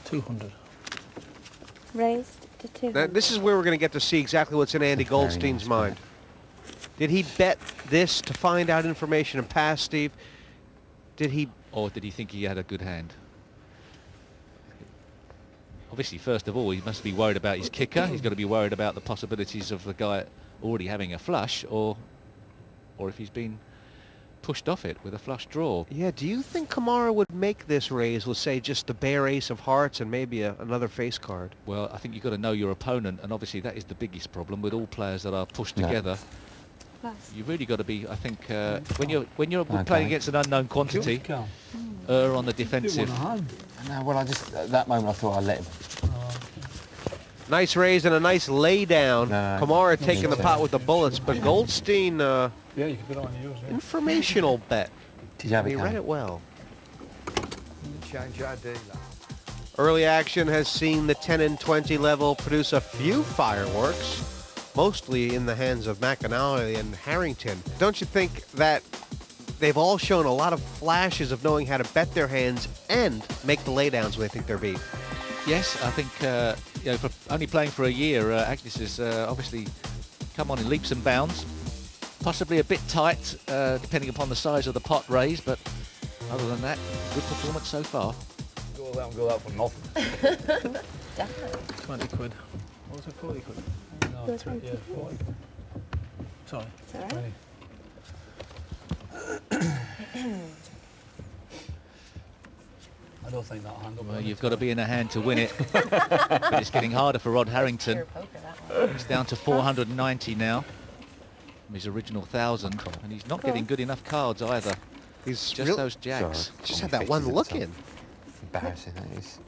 200. Raised to 200. Now, this is where we're going to get to see exactly what's in Andy Goldstein's mind. Did he bet this to find out information and pass, Steve? Did he... Or did he think he had a good hand? Obviously, first of all, he must be worried about his kicker. He's got to be worried about the possibilities of the guy already having a flush, or if he's been pushed off it with a flush draw. Yeah, do you think Kamara would make this raise with, say, just the bare ace of hearts and maybe another face card? Well, I think you've got to know your opponent, and obviously that is the biggest problem with all players that are pushed together. You've really got to be, I think, when you're playing against an unknown quantity, on the defensive. No, well, at that moment I thought I'd let him. Nice raise and a nice lay down. Kamara taking the pot with the bullets, but Goldstein, yeah, you can put it on yours. Yeah. Informational bet. Did you have He read it well. Early action has seen the 10 and 20 level produce a few fireworks, mostly in the hands of McAnally and Harrington. Don't you think that they've all shown a lot of flashes of knowing how to bet their hands and make the laydowns when they think they're beat? Yes, I think you know, for only playing for a year, Agnes has obviously come on in leaps and bounds. Possibly a bit tight, depending upon the size of the pot raised, but other than that, good performance so far. Go out for nothing. Definitely. 20 quid. What was it, 40 quid? No, Those 20 yeah, 40. Sorry. It's all right. 20. I don't think that'll handle. Well, you've got to be in a hand to win it. But it's getting harder for Rod Harrington. He's down to 490 now from his original 1,000, and he's not getting good enough cards either. He's just those jacks. Just had that one look in. Embarrassing, that is.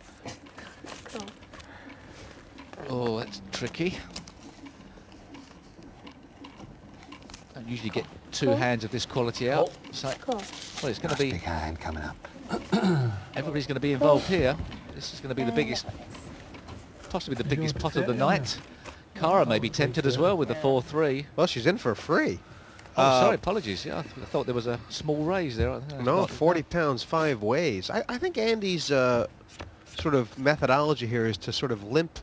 Oh, that's tricky. Don't usually get two hands of this quality out. So, well, it's going to be. Big hand coming up. Everybody's going to be involved here. This is going to be the biggest, possibly the biggest pot of the night. Cara may be tempted as well with the 4-3. Well, she's in for free. Oh, sorry, apologies. Yeah, I thought there was a small raise there. No, 40 pounds, 5 ways. I think Andy's sort of methodology here is to sort of limp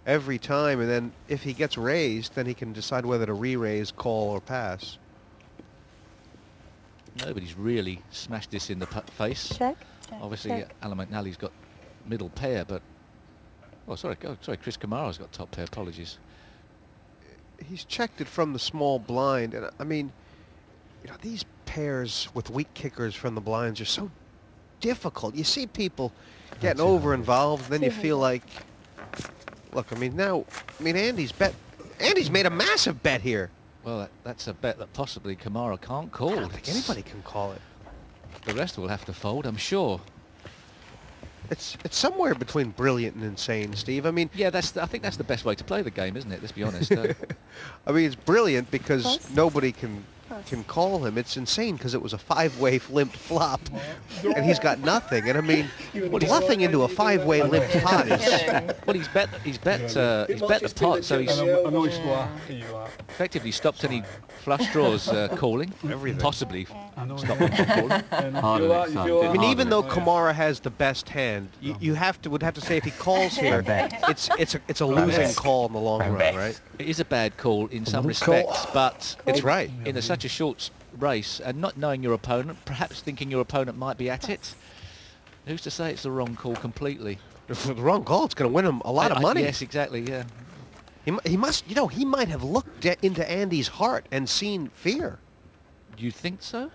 every time, and then if he gets raised, then he can decide whether to re-raise, call, or pass. Nobody's really smashed this in the face. Check. Obviously, Alan McNally's got middle pair, but... Oh, sorry, Chris Kamara's got top pair, apologies. He's checked it from the small blind, and I mean, you know, these pairs with weak kickers from the blinds are so difficult. You see people getting over-involved, then you feel like... Look, I mean, Andy's made a massive bet here. Well, that's a bet that possibly Kamara can't call. I don't think anybody can call it. The rest will have to fold, I'm sure. It's somewhere between brilliant and insane, Steve. I mean... Yeah, I think that's the best way to play the game, isn't it? Let's be honest. I mean, it's brilliant because nobody can call him. It's insane because it was a 5-way limped flop, and he's got nothing. And I mean, bluffing into a 5-way limped pot is... Well, he's bet the pot, so he's effectively stopped any flush draws calling. Everything. Possibly stopped them from calling. I mean, even though Kamara has the best hand, you would have to say if he calls here, it's a losing call in the long run, right? It is a bad call in some respects, but it's right in such a short race, and not knowing your opponent, perhaps thinking your opponent might be at it. Who's to say it's the wrong call completely? The wrong call. It's going to win him a lot of money. Yes, exactly. Yeah. He must. You know, he might have looked into Andy's heart and seen fear. You think so?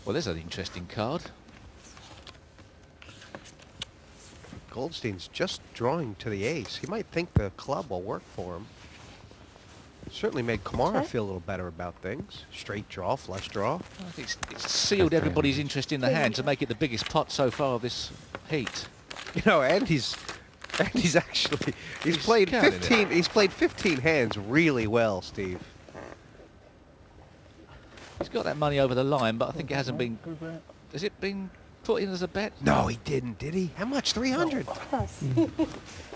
Well, there's an interesting card. Goldstein's just drawing to the ace. He might think the club will work for him. Certainly made Kamara feel a little better about things. Straight draw, flush draw. I think it's sealed everybody's interest in the hand to make it the biggest pot so far of this heat. You know, Andy's actually he's played 15. He's played 15 hands really well, Steve. He's got that money over the line, but I think it hasn't been. Has it been put in as a bet? No, he didn't, did he? How much? 300.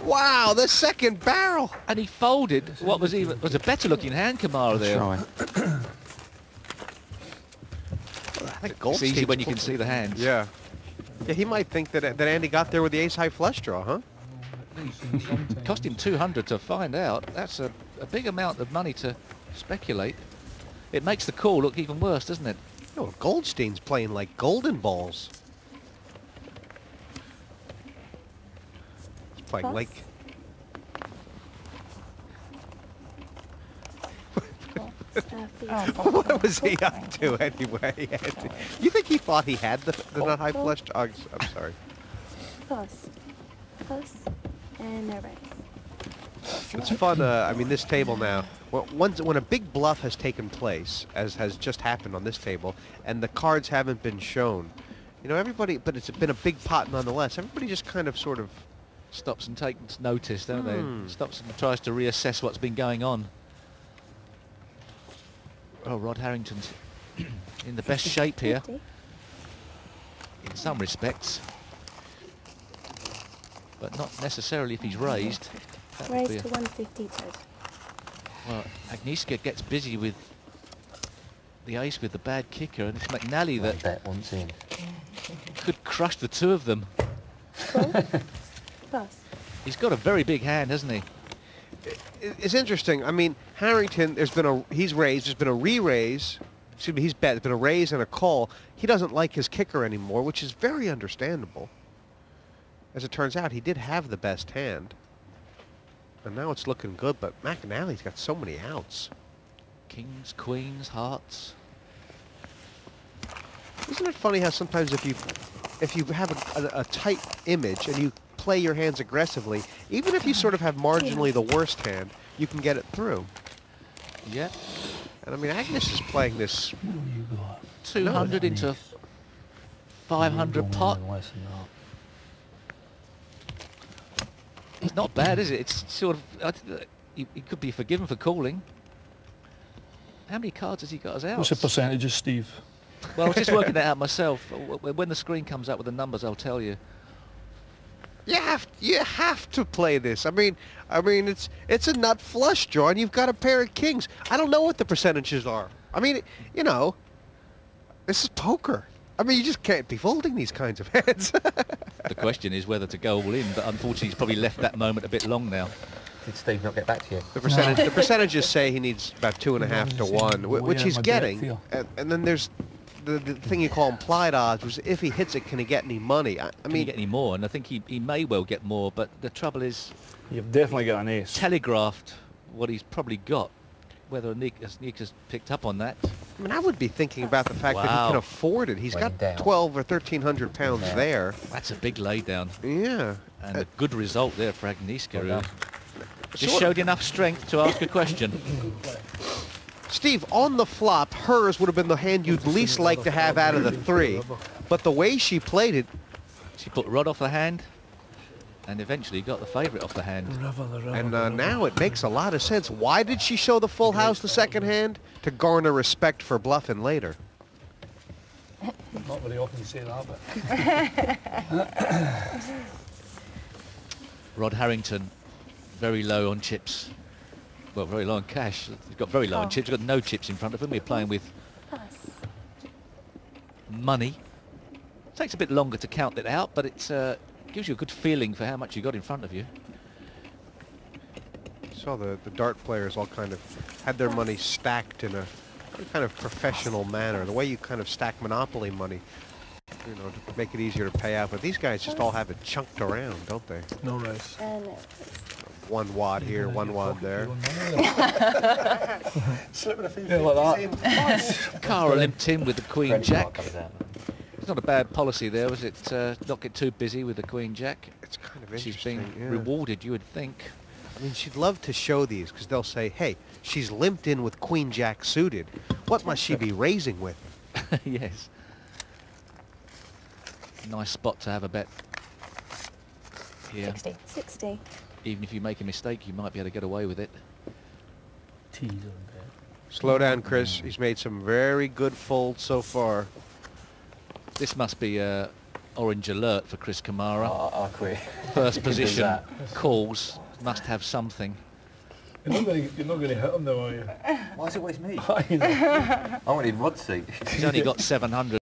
Wow, the second barrel. And he folded what was a better looking hand, Kamara there. think It's Goldstein's easy when you can see the hands. Yeah. Yeah, he might think that Andy got there with the ace-high flush draw, huh? Cost him 200 to find out. That's a big amount of money to speculate. It makes the call look even worse, doesn't it? No, Goldstein's playing like golden balls. He's playing Pass. like... What was he up to anyway, Andy? You think he thought he had the nut high flush? Oh, I'm sorry. Pass. Pass. And no raise. It's fun. I mean, this table now. When a big bluff has taken place, as has just happened on this table, and the cards haven't been shown, you know, everybody. But it's been a big pot nonetheless. Everybody just kind of, sort of, Stops and takes notice, don't they? Stops and tries to reassess what's been going on. Oh, Rod Harrington's in the best shape here, 50. in some respects. But not necessarily if he's raised. That would Raise be to 150 total. well, Agnieszka gets busy with the ace with the bad kicker, and it's McNally that Bet once in. could crush the two of them. Call. Pass. He's got a very big hand, hasn't he? It's interesting. I mean, Harrington, he's raised. There's been a re-raise. Excuse me, he's bet. There's been a raise and a call. He doesn't like his kicker anymore, which is very understandable. As it turns out, he did have the best hand. And now it's looking good, but McNally's got so many outs. Kings, queens, hearts. Isn't it funny how sometimes if you have a tight image and you play your hands aggressively, even if you sort of have marginally the worst hand, you can get it through. Yeah. And I mean, Agnes is playing this. 200 into 500 pot. It's not bad, is it? It's sort of... he could be forgiven for calling. How many cards has he got as outs? What's the percentages, Steve? Well, I was just working that out myself. When the screen comes up with the numbers, I'll tell you. You have to play this. I mean, it's a nut flush draw, and you've got a pair of kings. I don't know what the percentages are. I mean, you know, this is poker. I mean, you just can't be folding these kinds of hands. The question is whether to go all in, but unfortunately he's probably left that moment a bit long now. Did Steve not get back to you? The percentages say he needs about 2.5 to 1, which he's getting. And then there's the thing you call implied odds, was if he hits it, can he get any money? I Can he mean, get any more? And I think he may well get more, but the trouble is You've definitely got an ace. telegraphed what he's probably got. Whether Nika's picked up on that. I mean, I would be thinking about the fact that he Wow. can afford it. He's Weighing got down. 12 or 1,300 pounds Yeah. there. That's a big laydown. Yeah. And a good result there for Agnieszka, Well who just showed enough strength to ask a question. Steve, on the flop, hers would have been the hand you'd least like to have out of the three. But the way she played it, She put Rod off the hand and eventually got the favourite off the hand. and now it makes a lot of sense. Why did she show the full house the second hand? To garner respect for bluffing later. Not very often you say that, but Rod Harrington, very low on chips. Well, very low on cash. He's got very low on Oh. chips. He's got no chips in front of him. We're playing with Pass. money. Takes a bit longer to count it out, but it gives you a good feeling for how much you got in front of you. Saw the dart players all kind of had their money stacked in a kind of professional manner. The way you kind of stack Monopoly money, you know, to make it easier to pay out. But these guys just all have it chunked around, don't they? no race. And 1 wad here, 1 wad there. Yeah, like that. Cara limped in with the Queen French mark Jack. comes out. It's not a bad policy there, was it? Not get too busy with the Queen Jack. It's kind of She's interesting. being yeah. rewarded, you would think. I mean, she'd love to show these because they'll say, hey, she's limped in with Queen Jack suited. What must she be raising with? Yes. Nice spot to have a bet. Here. 60. 60. Even if you make a mistake, you might be able to get away with it. Tees on bed. Slow down, Chris. He's made some very good folds so far. This must be orange alert for Chris Kamara. I quit. First You can do position that. calls must have something. You're not going to hit him though, are you? Why is it always me? You know. I wanted Rod's seat. He's only got 700.